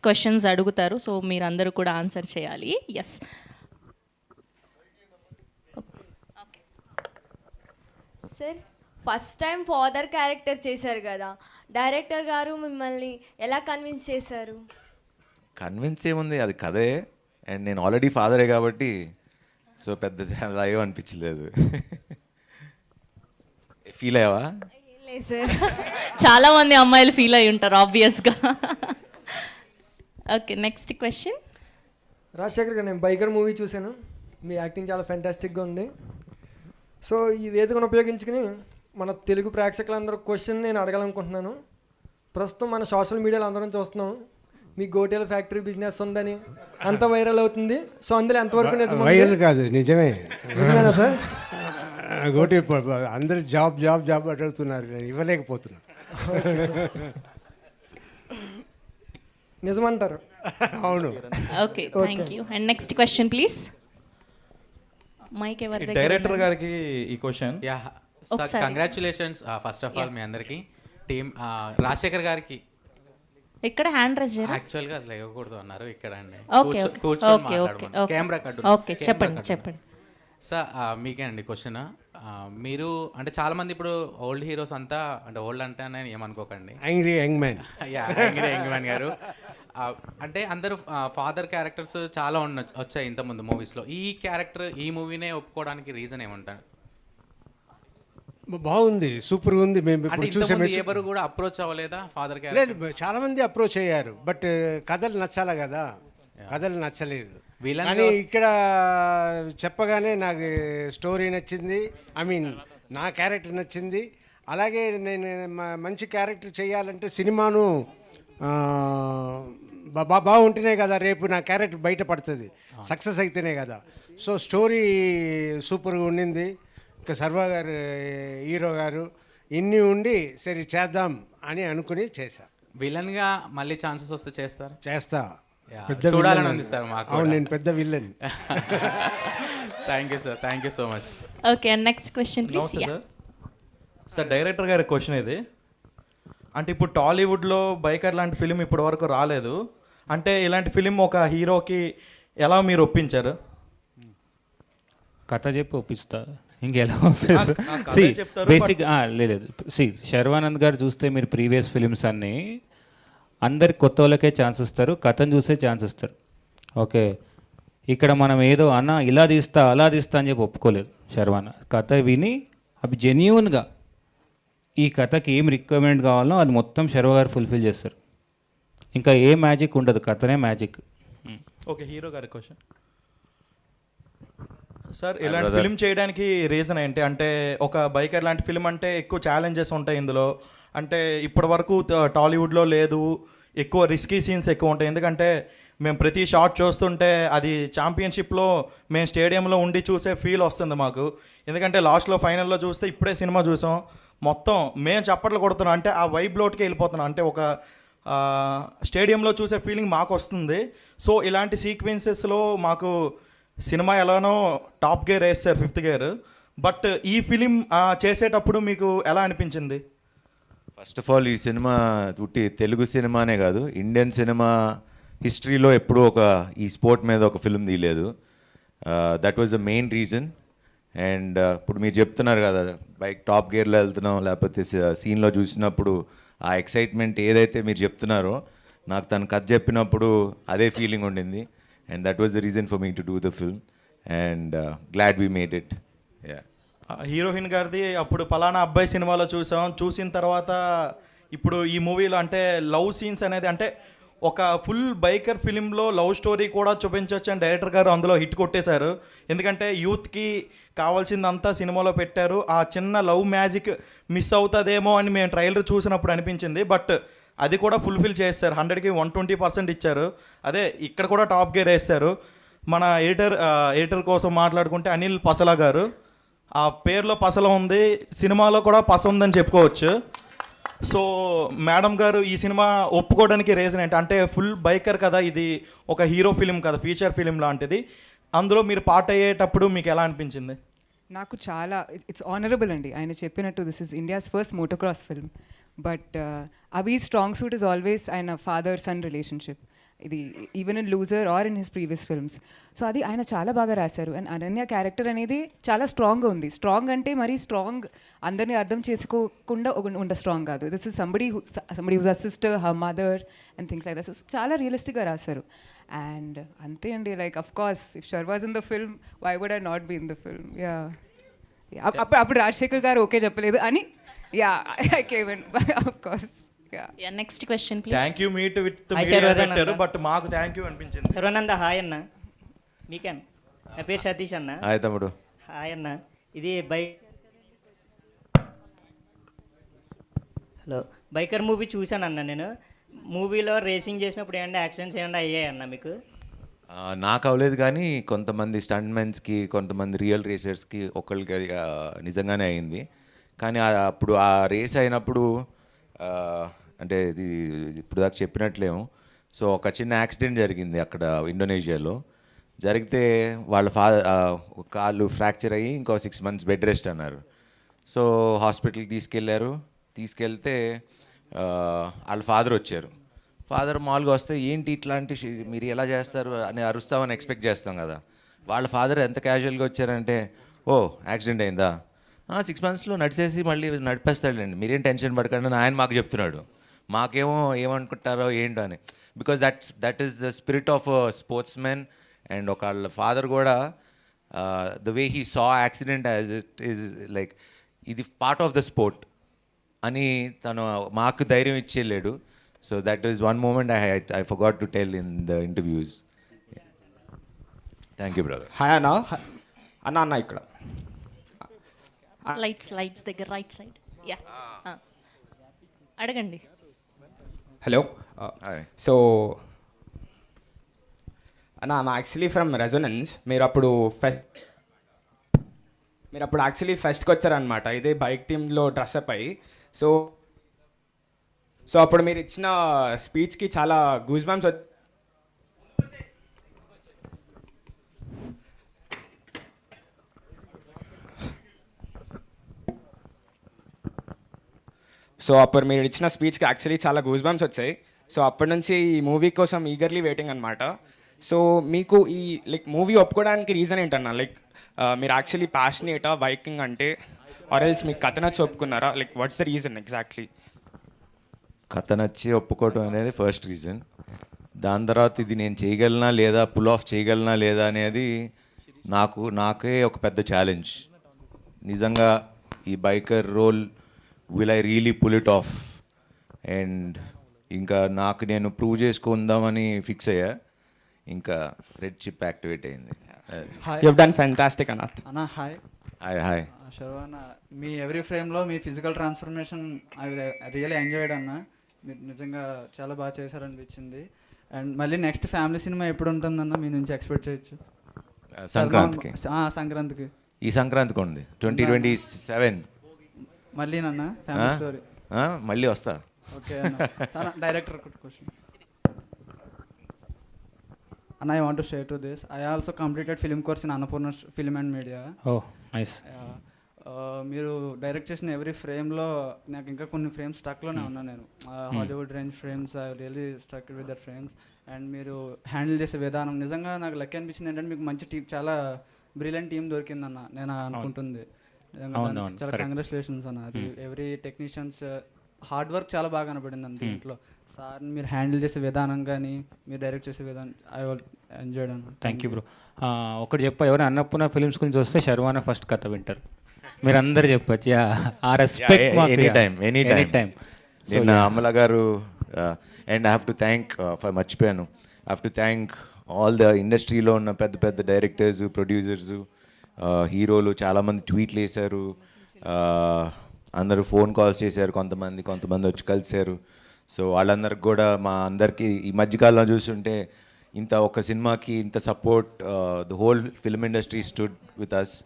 Questions అడుగుతారు, so మీరందరూ కూడా ఆన్సర్ చేయాలి. Yes. Sir, first time father character చేశారు కదా, డైరెక్టర్ గారు మిమ్మల్ని ఎలా కన్విన్స్ చేశారు? కన్విన్స్ ఏముంది, అది కథే. అండ్ నేను ఆల్రెడీ ఫాదరే కాబట్టి సో పెద్ద అలాగే అనిపించలేదు. ఫీల్ అయ్యావా? లేదు సార్. చాలా మంది అమ్మాయిలు ఫీల్ అయి ఉంటారు ఆబ్వియస్గా. Okay, next question. రాజశేఖర్ గారు, నేను బైకర్ మూవీ చూశాను. మీ యాక్టింగ్ చాలా ఫ్యాంటాస్టిక్గా ఉంది. సో ఈ వేదికను ఉపయోగించుకుని మన తెలుగు ప్రేక్షకులందరూ క్వశ్చన్ నేను అడగాలనుకుంటున్నాను. ప్రస్తుతం మన సోషల్ మీడియాలో అందరం చూస్తున్నాం, మీ గోటేల ఫ్యాక్టరీ బిజినెస్ ఉందని అంత వైరల్ అవుతుంది. సో అందులో ఎంతవరకు నిజం? వైరల్ కాదు, నిజమే. నిజమేనా సార్? గోటి అందరు జాబ్ జాబ్ జాబ్ అడుగుతున్నారు, నేను ఇవ్వలేకపోతున్నా. నిజమంటారు? అవును. Okay, thank you. And next question please. Mike ఎవరి దగ్గర? డైరెక్టర్ గారికి ఈ question. Yeah sir, congratulations first of all మీ అందరికి. టీమ్ రాజశేఖర్ గారికి ఇక్కడ హ్యాండ్ రైజ్ చేయరా? యాక్చువల్గా లేవకూడదు అన్నారు ఇక్కడ అండి. Okay okay okay camera okay, చెప్పండి చెప్పండి. సార్ మీకే అండి క్వశ్చన్. మీరు అంటే చాలా మంది ఇప్పుడు ఓల్డ్ హీరోస్ అంతా, అంటే ఓల్డ్ అంటే అని ఏమనుకోకండి, angry young man. Young man గారు అంటే అందరూ ఫాదర్ క్యారెక్టర్స్ చాలా వచ్చాయి ఇంతకుముందు మూవీస్లో. ఈ క్యారెక్టర్ ఈ మూవీనే ఒప్పుకోవడానికి రీజన్ ఏమంటారు? బాగుంది, సూపర్గా ఉంది. మేము ఇప్పుడు చూసే ఎవరు కూడా అప్రోచ్ అవ్వలేదా ఫాదర్ లేదు, క్యారెక్టర్? చాలా మంది అప్రోచ్ అయ్యారు, బట్ కథలు నచ్చాలి కదా, కథలు నచ్చలేదు. వీళ్ళని కానీ ఇక్కడ చెప్పగానే నాకు స్టోరీ నచ్చింది, ఐ మీన్ నా క్యారెక్టర్ నచ్చింది. అలాగే నేను మంచి క్యారెక్టర్ చేయాలంటే సినిమాను బాగుంటేనే కదా రేపు నా క్యారెక్టర్ బయటపడుతుంది, సక్సెస్ అయితేనే కదా. సో స్టోరీ సూపర్గా ఉండింది. ఇంకా సర్వా గారు హీరో గారు ఇన్ని ఉండి సరే చేద్దాం అని అనుకుని చేశా. విలన్గా మళ్ళీ ఛాన్సెస్ వస్తే చేస్తా. పెద్ద చూడాలని విలన్ ఉంది సార్ మాకు. అవును, నేను పెద్ద villain. Thank you sir, thank you so much. Okay, and next question please. Sir director గారి క్వశ్చన్ ఇది. అంటే ఇప్పుడు టాలీవుడ్లో బైకర్ లాంటి ఫిలిం ఇప్పటి వరకు రాలేదు. అంటే ఇలాంటి ఫిలిం ఒక హీరోకి ఎలా మీరు ఒప్పించారు? కథ చెప్పి ఒప్పిస్తా, ఇంకెలా బేసిక్ లేదు. శర్వానంద్ గారు చూస్తే మీరు ప్రీవియస్ ఫిలిమ్స్ అన్నీ అందరి కొత్త వాళ్ళకే ఛాన్స్ ఇస్తారు, కథను చూసే ఛాన్స్ ఇస్తారు. ఓకే, ఇక్కడ మనం ఏదో అన్న ఇలా తీస్తా అలా తీస్తా అని చెప్పి ఒప్పుకోలేదు. శర్వాన కథ విని అవి జెన్యూన్గా ఈ కథకి ఏం రిక్వైర్మెంట్ కావాలో అది మొత్తం శర్వ గారు ఫుల్ఫిల్ చేస్తారు. ఇంకా ఏ మ్యాజిక్ ఉండదు, కథనే మ్యాజిక్. ఓకే, హీరో గారి క్వశ్చన్. సార్ ఇలాంటి ఫిలిం చేయడానికి రీజన్ ఏంటి? అంటే ఒక బైకర్ లాంటి ఫిలిం అంటే ఎక్కువ ఛాలెంజెస్ ఉంటాయి ఇందులో. అంటే ఇప్పటి వరకు టాలీవుడ్లో లేదు, ఎక్కువ రిస్కీ సీన్స్ ఎక్కువ ఉంటాయి. ఎందుకంటే మేము ప్రతి షాట్ చూస్తుంటే అది ఛాంపియన్షిప్లో మేము స్టేడియంలో ఉండి చూసే ఫీల్ వస్తుంది మాకు. ఎందుకంటే లాస్ట్లో ఫైనల్లో చూస్తే ఇప్పుడే సినిమా చూసాం, మొత్తం మేము చప్పట్లు కొడుతున్నాం, అంటే ఆ వైబ్లోట్కి వెళ్ళిపోతున్నాం, అంటే ఒక స్టేడియంలో చూసే ఫీలింగ్ మాకు వస్తుంది. సో ఇలాంటి సీక్వెన్సెస్లో మాకు సినిమా ఎలానో టాప్ గేర్ వేస్తారు, 5th గేర్. బట్ ఈ ఫిలిం చేసేటప్పుడు మీకు ఎలా అనిపించింది? ఫస్ట్ ఆఫ్ ఆల్ ఈ సినిమా ఉట్టి తెలుగు సినిమానే కాదు, ఇండియన్ సినిమా హిస్టరీలో ఎప్పుడూ ఈ స్పోర్ట్ మీద ఒక ఫిల్మ్ తీయలేదు. That was the main reason. And ఇప్పుడు మీరు చెప్తున్నారు కదా, బైక్ టాప్ గేర్లో వెళ్తున్నాం, లేకపోతే సీన్లో చూసినప్పుడు ఆ ఎక్సైట్మెంట్ ఏదైతే మీరు చెప్తున్నారో, నాకు తను కథ చెప్పినప్పుడు అదే ఫీలింగ్ ఉండింది. And that was the reason for me to do the film. And glad we made it. Yeah, heroine గారిది అప్పుడు పలానా అబ్బాయి సినిమాలో చూసిన తర్వాత ఇప్పుడు ఈ మూవీలో అంటే లవ్ సీన్స్ అనేది, అంటే ఒక ఫుల్ బైకర్ ఫిలింలో లవ్ స్టోరీ కూడా చూపించవచ్చు అని డైరెక్టర్ గారు అందులో హిట్ కొట్టేశారు. ఎందుకంటే యూత్కి కావాల్సిందంతా సినిమాలో పెట్టారు. ఆ చిన్న లవ్ మ్యాజిక్ మిస్ అవుతుందేమో అని మేము ట్రైలర్ చూసినప్పుడు అనిపించింది. బట్ అది కూడా ఫుల్ఫిల్ చేస్తారు, 100కి 120% ఇచ్చారు. అదే ఇక్కడ కూడా టాప్ గేర్ వేస్తారు. మన ఎడిటర్ కోసం మాట్లాడుకుంటే అనిల్ పసల గారు, ఆ పేరులో పసల ఉంది, సినిమాలో కూడా పస ఉందని చెప్పుకోవచ్చు. సో మేడం గారు ఈ సినిమా ఒప్పుకోవడానికి రీజన్ ఏంటి? అంటే ఫుల్ బైకర్ కదా, ఇది ఒక హీరో ఫిలిం కదా, ఫీచర్ ఫిలిం లాంటిది. అందులో మీరు పార్ట్ అయ్యేటప్పుడు మీకు ఎలా అనిపించింది? నాకు చాలా ఇట్స్ ఆనరబుల్ అండి. ఆయన చెప్పినట్టు this is India's first motocross film. But అవి స్ట్రాంగ్ సూట్ ఇస్ ఆల్వేస్ ఆయన ఫాదర్ సన్ రిలేషన్షిప్. ఇది even in Loser or in his previous films. So అది ఆయన చాలా బాగా రాశారు. అండ్ అనన్య క్యారెక్టర్ అనేది చాలా స్ట్రాంగ్గా ఉంది. స్ట్రాంగ్ అంటే మరీ స్ట్రాంగ్ అందరినీ అర్థం చేసుకోకుండా ఉండ స్ట్రాంగ్ కాదు. This is somebody whose a sister, her mother and things like that. So చాలా రియలిస్టిక్గా రాశారు. అండ్ అంతే అండి, like of course if Sharva's in the film why would I not be in the film. Yeah, అప్పుడు Rajasekhar garu okay చెప్పలేదు అని yeah I came in of course. Yeah, next question please. Thank you meet with Hi, Sharvanan పెట్టారు అన్న. But మాకు thank you అనిపించింది. Sarvananda hi అన్న. మీకేం? నా పేరు సతీష్ అన్న. హాయ్ తమ్ముడు. హాయ్ అన్న. ఇది హలో, బైకర్ మూవీ చూశాను అన్న. నేను మూవీలో రేసింగ్ చేసినప్పుడు ఏమన్నా యాక్సిడెంట్స్ ఏమన్నా అయ్యాయి అన్న మీకు? నాకు అవ్వలేదు కానీ కొంతమంది స్టంట్మెన్స్కి, కొంతమంది రియల్ రేసర్స్కి ఒకళ్ళకి అది నిజంగానే అయింది. కానీ అప్పుడు ఆ రేస్ అయినప్పుడు అంటే ఇది ఇప్పుడు దాకా చెప్పినట్లేము. సో ఒక చిన్న యాక్సిడెంట్ జరిగింది అక్కడ ఇండోనేషియాలో. జరిగితే వాళ్ళ కాళ్ళు ఫ్రాక్చర్ అయ్యి ఇంకో 6 months బెడ్ రెస్ట్ అన్నారు. సో హాస్పిటల్కి తీసుకెళ్తే వాళ్ళ ఫాదర్ వచ్చారు. ఫాదర్ మామూలుగా వస్తే ఏంటి ఇట్లాంటి మీరు ఎలా చేస్తారు అని అరుస్తామని ఎక్స్పెక్ట్ చేస్తాం కదా. వాళ్ళ ఫాదర్ ఎంత క్యాజువల్గా వచ్చారంటే, ఓ యాక్సిడెంట్ అయిందా, 6 monthsలో నడిచేసి మళ్ళీ నడిపేస్తాడండి, మీరేం టెన్షన్ పడకండి అని ఆయన మాకు చెప్తున్నాడు. మాకేమో ఏమనుకుంటారో ఏంటో అని. Because that is the spirit of sportsmen. And ఒక వాళ్ళ ఫాదర్ కూడా the way he saw accident as it is like ఇది పార్ట్ ఆఫ్ ద స్పోర్ట్ అని తను మాకు ధైర్యం ఇచ్చేయలేడు. So that is one moment I forgot to tell in the interviews. Thank you brother. Hi అన్న. అన్న ఇక్కడ లైట్స్ దగ్గర రైట్ సైడ్. యా, అడగండి. హలో. హాయ్. సో అన్న, ఐమ్ యాక్చువల్లీ ఫ్రమ్ రెజొనెన్స్. మీరు అప్పుడు యాక్చువల్లీ ఫెస్ట్కి వచ్చారనమాట, ఇదే బైక్ టీంలో డ్రెస్అప్ అయ్యి. సో అప్పుడు మీరు ఇచ్చిన స్పీచ్కి చాలా గూస్ బంప్స్ మీరు ఇచ్చిన స్పీచ్కి యాక్చువల్లీ చాలా గూస్ బంప్స్ వచ్చాయి. సో అప్పటి నుంచి ఈ మూవీ కోసం ఈగర్లీ వెయిటింగ్ అనమాట. సో మీకు ఈ లైక్ మూవీ ఒప్పుకోవడానికి రీజన్ ఏంటన్నా? లైక్ మీరు యాక్చువల్లీ ప్యాషనేటా బైకింగ్ అంటే, ఆర్ ఎల్స్ మీకు కథ నచ్చి ఒప్పుకున్నారా? Like what's the reason exactly? కథ నచ్చి ఒప్పుకోవటం అనేది ఫస్ట్ రీజన్. దాని తర్వాత ఇది నేను చేయగలనా లేదా, పుల్ ఆఫ్ చేయగలనా లేదా అనేది నాకే ఒక పెద్ద ఛాలెంజ్. నిజంగా ఈ biker role will I really pull it off? And ఇంకా నాకు నేను ప్రూవ్ చేసుకుందామని ఫిక్స్ అయ్యా. ఇంకా రెడ్ చిప్ యాక్టివేట్ అయింది. యు హావ్ డన్ ఫ్యాంటాస్టిక్ అన్న. అన్న హాయ్. హాయ్. శర్వాన, మీ ఎవ్రీ ఫ్రేమ్లో మీ physical transformation I really enjoyed అన్న. మీరు నిజంగా చాలా బాగా చేశారనిపించింది. అండ్ మళ్ళీ నెక్స్ట్ ఫ్యామిలీ సినిమా ఎప్పుడు ఉంటుందన్న మీ నుంచి ఎక్స్పెక్ట్ చేయొచ్చు? సంక్రాంతికి. సంక్రాంతికి. ఈ సంక్రాంతికి ఉంది 2027. మళ్ళీ నన్న ఫ్యామిలీ స్టోరీ మళ్ళీ వస్తా. ఓకే అన్న. డైరెక్టర్ క్వశ్చన్ అన్న, I want to share to this. I also completed film course in Annapurna film and media. Oh nice. మీరు డైరెక్ట్ చేసిన ఎవ్రీ ఫ్రేమ్లో నాకు ఇంకా కొన్ని ఫ్రేమ్స్ స్టక్లోనే ఉన్నాను నేను. Hollywood range frames, I really stuck with that frames. And మీరు హ్యాండిల్ చేసే విధానం నిజంగా నాకు లక్కీ అనిపించింది. ఏంటంటే మీకు మంచి టీం, చాలా బ్రిలియంట్ టీం దొరికిందన్న నేను అనుకుంటుంది. చాలా కంగ్రాచులేషన్స్ అన్న. అది ఎవ్రీ టెక్నీషియన్స్ హార్డ్ వర్క్ చాలా బాగా కనపడింది అన్న దీంట్లో. సార్ మీరు హ్యాండిల్ చేసే విధానం కానీ మీరు డైరెక్ట్ చేసే విధానం ఐ ఎంజాయ్డ్ అన్న. Thank you bro. ఒకటి ఎవరైనా అన్నపూర్ణ ఫిల్మ్స్ గురించి వస్తే శర్వాన ఫస్ట్ కథ వింటారు. మీరు అందరు చెప్పచ్చు. ఆ రెస్పెక్ట్ ఎనీ టైం. నిన్న Amala garu and I have to thank మర్చిపోయాను, I have to thank all the ఇండస్ట్రీలో ఉన్న పెద్ద పెద్ద డైరెక్టర్స్, ప్రొడ్యూసర్స్, హీరోలు చాలామంది ట్వీట్లు వేశారు, అందరూ ఫోన్ కాల్స్ చేశారు, కొంతమంది వచ్చి కలిశారు. సో వాళ్ళందరికి కూడా మా అందరికీ ఈ మధ్యకాలంలో చూస్తుంటే ఇంత ఒక సినిమాకి ఇంత support, the whole film industry stood with us.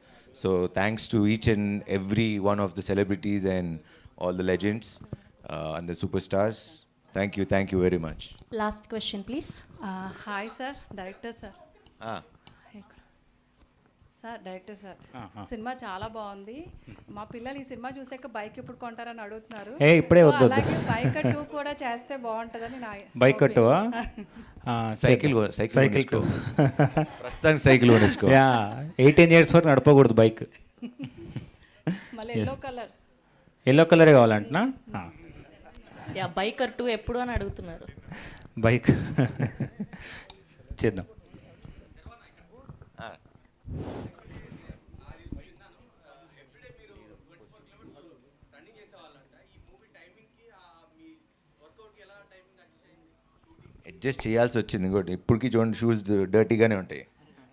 So thanks to each and every one of the celebrities and all the legends and the superstars. Thank you very much. Last question please. Hi sir, director sir. Sir director sir cinema చాలా బాగుంది. మా పిల్లలు ఈ cinema చూసాక bike ఎప్పుడు కొంటారని అడుగుతున్నారు. ఇప్పుడే So, వద్దు అలాగే బైక్ 2 కూడా చేస్తే బాగుంటుందని నా బైక్ కట్టువా సైకిల్ సైకిల్ ప్రస్తుతానికి సైకిల్ కొనేసుకో. 18 years వరకు నడపకూడదు బైక్. మళ్ళీ ఎల్లో కలర్ ఎల్లో కలరే కావాలంటున్నా. యా బైకర్ 2 ఎప్పుడు అని అడుగుతున్నారు. బైక్ చేద్దాం. అడ్జస్ట్ చేయాల్సి వచ్చింది. ఇంకోటి ఇప్పటికీ చూడండి షూస్ డర్టీగానే ఉంటాయి.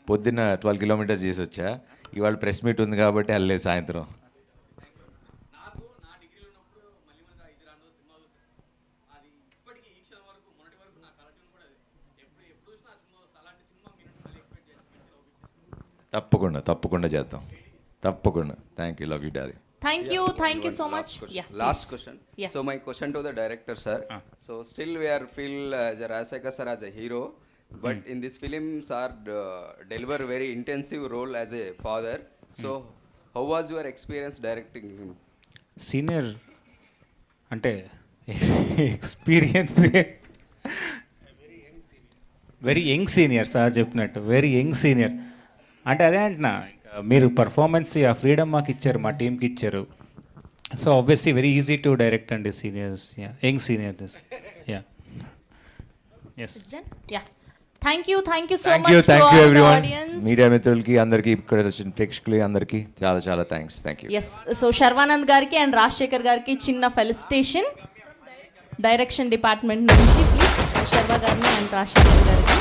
పొద్దున్న 12 kilometers చేసి వచ్చా. ఇవాళ ప్రెస్ మీట్ ఉంది కాబట్టి వెళ్ళలేదు సాయంత్రం. తప్పకుండా చేద్దాం. తప్పకుండా. Thank you. Love you darling. Thank you so much. Yeah. Last please. question. Yeah. So my question to the director, sir. So still we are feel Rajshekhar sir as a hero, but in this film, sir deliver very intensive role as a father. So how was your experience directing him? Senior అంటే experience very young senior sir చెప్పినట్టు very young senior అంటే అదే అంటున్నా. మీరు performance ఆ freedom మాకు ఇచ్చారు, మా టీంకి ఇచ్చారు. So obviously very easy to direct అండి seniors. Young seniors. It's done? Yeah. Thank you so much thank you everyone. Media మిత్రులకి అందరికీ ఇక్కడ వచ్చిన ప్రేక్షకులకి అందరికీ చాలా చాలా thanks. Thank you. Yes. So Sharwanand గారికి అండ్ రాజశేఖర్ గారికి చిన్న ఫెలిసిటేషన్ డైరెక్షన్ డిపార్ట్మెంట్ నుంచి. ప్లీజ్ శర్వా గారిని అండ్ రాజశేఖర్ గారికి.